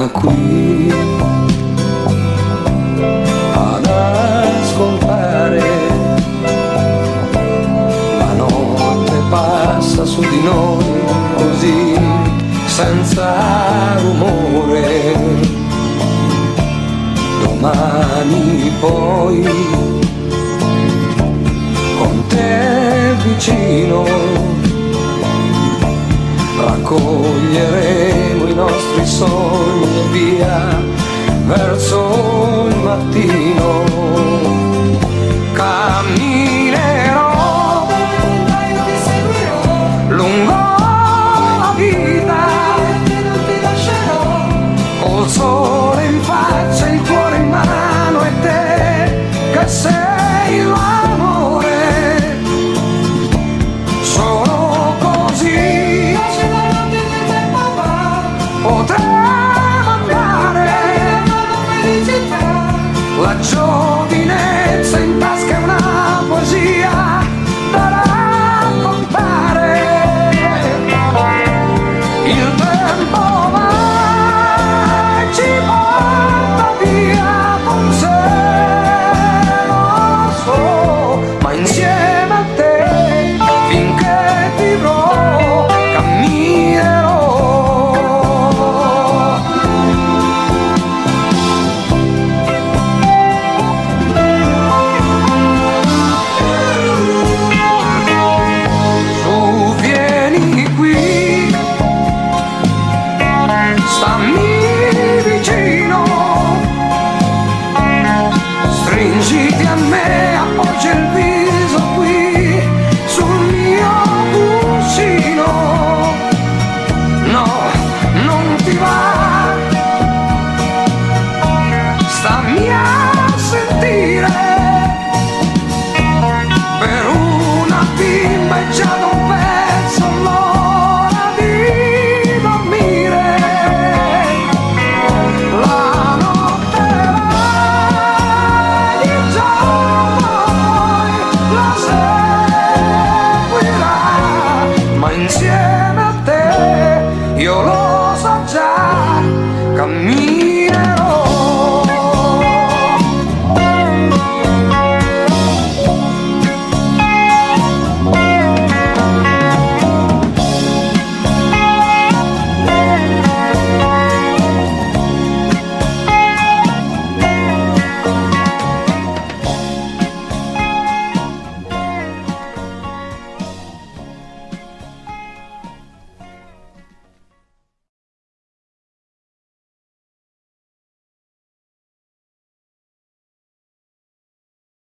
da qui ad ascoltare. La notte passa su di noi così, senza rumore. Domani poi con te vicino raccoglieremo i nostri sogni e via verso il mattino. Camminerò lungo la vita, col sole in faccia, il cuore in mano e te che sei l'amore. Solo così potremo andare. La giovinezza in tasca è una poesia da raccontare. Il tempo va e ci porta via con sé, lo so, ma insieme a te finché vivrò camminerò. Su, vieni qui, stammi vicino, stringiti a me, appoggia il viso qui sul mio cuscino. No, non ti va, stammi a sentire. Per una bimba è già da un pezzo l'ora di dormire. La notte va, il giorno poi la seguirà, ma insieme a te io lo so già, cammino.